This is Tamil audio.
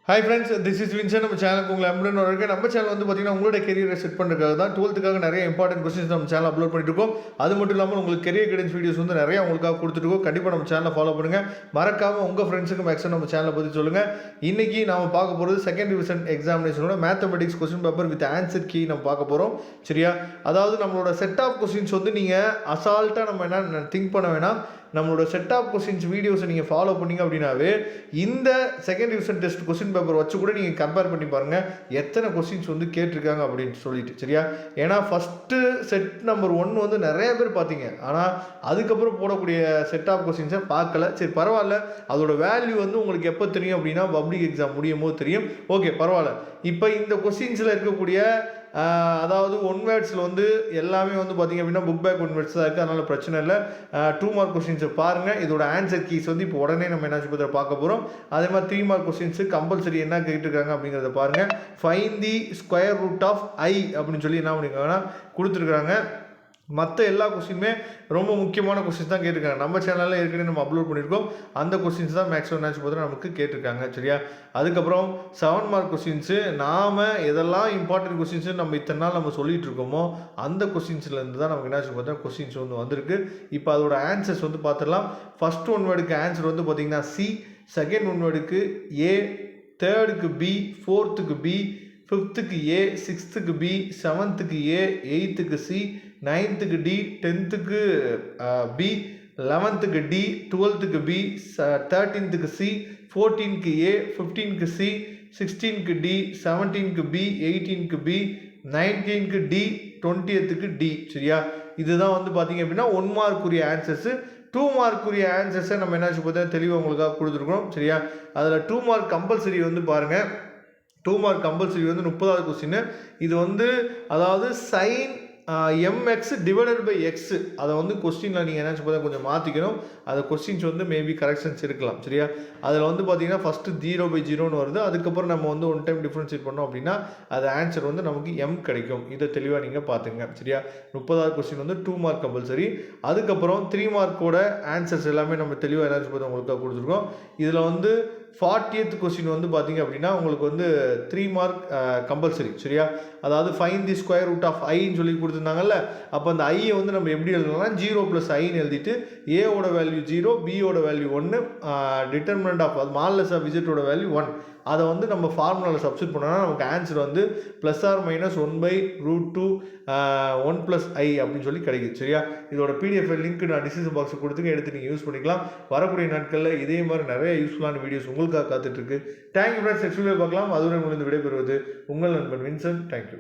Hi friends, this is Vinson. நம்ம சேனலுக்கு உங்களை அன்புடன் வரவேற்க. நம்ம சேனல் வந்து பார்த்தீங்கன்னா உங்களோட கெரியரை செட் பண்ணுறதுக்காக தான் 12th நிறைய இம்பார்ட்டன்ட் கொஸ்டின்ஸ் நம்ம சேனல் அப்லோட் பண்ணிட்டு இருக்கோம். அது மட்டும் இல்லாமல் உங்களுக்கு கெரியர் கைடன்ஸ் வீடியோஸ் வந்து நிறைய உங்களுக்காக கொடுத்துருக்கோம். கண்டிப்பாக நம்ம சேனலை ஃபாலோ பண்ணுங்கள். மறக்காமல் உங்கள் ஃப்ரெண்ட்ஸுக்கு மேக்ஸிமம் நம்ம சேனலை பற்றி சொல்லுங்கள். இன்றைக்கி நம்ம பார்க்க போகிறது செகண்ட் டிவிஷன் எக்ஸாமினேஷனோட mathematics question paper with answer key நம்ம பார்க்க போகிறோம். சரியா? அதாவது நம்மளோட செட் ஆஃப் கொஸ்டின்ஸ் வந்து நீங்கள் அசால்ட்டாக நம்ம என்ன திங்க் பண்ண வேணாம். நம்மளோட செட் ஆஃப் கொஸ்டின்ஸ் வீடியோஸை நீங்கள் ஃபாலோ பண்ணிங்க அப்படின்னாவே இந்த second division test question paper வச்சு கூட நீங்கள் கம்பேர் பண்ணி பாருங்கள் எத்தனை கொஸ்டின்ஸ் வந்து கேட்டிருக்காங்க அப்படின்னு சொல்லிட்டு. சரியா? ஏன்னா ஃபஸ்ட்டு செட் நம்பர் 1 வந்து நிறைய பேர் பார்த்தீங்க, ஆனால் அதுக்கப்புறம் போடக்கூடிய செட் ஆஃப் கொஸ்டின்ஸை பார்க்கல. சரி, பரவாயில்ல. அதோட வேல்யூ வந்து உங்களுக்கு எப்போ தெரியும் அப்படின்னா பப்ளிக் எக்ஸாம் முடியும் போது தெரியும். ஓகே, பரவாயில்ல. இப்போ இந்த கொஸ்டின்ஸில் இருக்கக்கூடிய அதாவது ஒன் வேர்ட்ஸில் வந்து எல்லாமே வந்து பார்த்திங்க அப்படின்னா புக் பேக் ஒன் வேர்ட்ஸ் தான் இருக்குது. அதனால் பிரச்சனை இல்லை. 2 மார்க் கொஸ்டின்ஸை பாருங்கள். இதோட ஆன்சர் கீஸ் வந்து இப்போ உடனே நம்ம என்ன பற்றி பார்க்க போகிறோம். அதே மாதிரி 3 மார்க் கொஸ்டின்ஸு கம்பல்சரி என்ன கேட்டுருக்காங்க அப்படிங்கிறத பாருங்கள். Find the square root of I அப்படின்னு சொல்லி என்ன பண்ணியிருக்காங்கன்னா கொடுத்துருக்குறாங்க. மற்ற எல்லா கொஸ்டினுமே ரொம்ப முக்கியமான கொஸ்டின்ஸ் தான் கேட்டிருக்காங்க. நம்ம சேனலில் ஏற்கனவே நம்ம அப்லோட் பண்ணியிருக்கோம். அந்த கொஸ்டின்ஸ் தான் மேக்ஸிமம் மேட்ச் பார்த்து நமக்கு கேட்டிருக்காங்க. சரியா? அதுக்கப்புறம் 7 மார்க் கொஸ்டின்ஸு நாம் எதெல்லாம் இம்பார்ட்டன்ட் கொஸ்டின்ஸு நம்ம இத்தனை நாள் நம்ம சொல்லிகிட்டு இருக்கோமோ அந்த கொஸ்டின்ஸ்லேருந்து தான் நமக்கு என்ன பார்த்தா கொஸ்டின்ஸ் வந்து வந்திருக்கு. இப்போ அதோட ஆன்சர்ஸ் வந்து பார்த்துடலாம். ஃபஸ்ட் ஒன் வேர்டுக்கு ஆன்சர் வந்து பார்த்திங்கன்னா சி, செகண்ட் ஒன் வேர்டுக்கு ஏ, தேர்டுக்கு பி, ஃபோர்த்துக்கு B, 5th A, 6th B, 7th A, 8th C, 9th D, 10th B, 11th D, 12th B, 13th C, 14th A, 15th C, 16th D, 17th B, 18th B, 19th D, 20th D. சரியா? இதுதான் வந்து பார்த்தீங்க அப்படின்னா 1 மார்க்குரிய ஆன்சர்ஸு. 2 மார்க்குரிய ஆன்சர்ஸை நம்ம என்ன பார்த்தா தெளிவாக உங்களுக்காக கொடுத்துருக்கோம். சரியா? அதில் 2 மார்க் கம்பல்சரி வந்து பாருங்கள். 2 மார்க் கம்பல்சரி வந்து 30வது கொஸ்டின். இது வந்து அதாவது sine MX divided by X. அதை வந்து கொஸ்டினில் நீங்கள் என்ன பார்த்தா கொஞ்சம் மாற்றிக்கணும். அது கொஸ்டின்ஸ் வந்து மேபி கரெக்ஷன்ஸ் இருக்கலாம். சரியா? அதில் வந்து பார்த்தீங்கன்னா ஃபஸ்ட்டு 0/0 வருது. அதுக்கப்புறம் நம்ம வந்து 1 டைம் டிஃப்ரென்ஷியேட் பண்ணோம் அப்படின்னா அது ஆன்சர் வந்து நமக்கு எம் கிடைக்கும். இதை தெளிவாக நீங்கள் பார்த்துங்க. சரியா? 30வது கொஸ்டின் வந்து 2 மார்க் கம்பல்சரி. அதுக்கப்புறம் 3 மார்க்கோட ஆன்சர்ஸ் எல்லாமே நம்ம தெளிவாக என்ன பார்த்தா உங்களுக்காக கொடுத்துருக்கோம். இதில் வந்து 40th கொஸ்டின் வந்து பார்த்தீங்க அப்படின்னா உங்களுக்கு வந்து 3 மார்க் கம்பல்சரி. சரியா? அதாவது find the square root of ஐன்னு சொல்லி கொடுத்துருந்தாங்கல்ல. அப்போ அந்த ஐயை வந்து நம்ம எப்படி எழுதலாம்னா 0 + ஐன்னு எழுதிட்டு ஏவோட வேல்யூ 0, பியோட வேல்யூ 1, டிட்டர்மினன்ட் ஆஃப் அது மால்லஸ் ஆஃப் இசட்டோட வேல்யூ 1. அதை வந்து நம்ம ஃபார்முலாவில் சப்ஸ்டிட் பண்ணோம்னா நமக்கு ஆன்சர் வந்து +or-1/√2 1 + i அப்படின்னு சொல்லி கிடைக்குது. சரியா? இதோட பிடிஎஃப் லிங்க் நான் டிஸ்கிரிப்ஷன் பாக்ஸில் கொடுத்துங்க, எடுத்து நீங்கள் யூஸ் பண்ணிக்கலாம். வரக்கூடிய நாட்களில் இதே மாதிரி நிறைய யூஸ்ஃபுல்லான வீடியோஸ் உங்களுக்காக காத்துட்ருக்கு. Thank you friends. நெக்ஸ்ட் வீடியோ பார்க்கலாம். அதுவரை முடிந்து விடைபெறுவது உங்கள் நண்பன் வின்சன். தேங்க்யூ.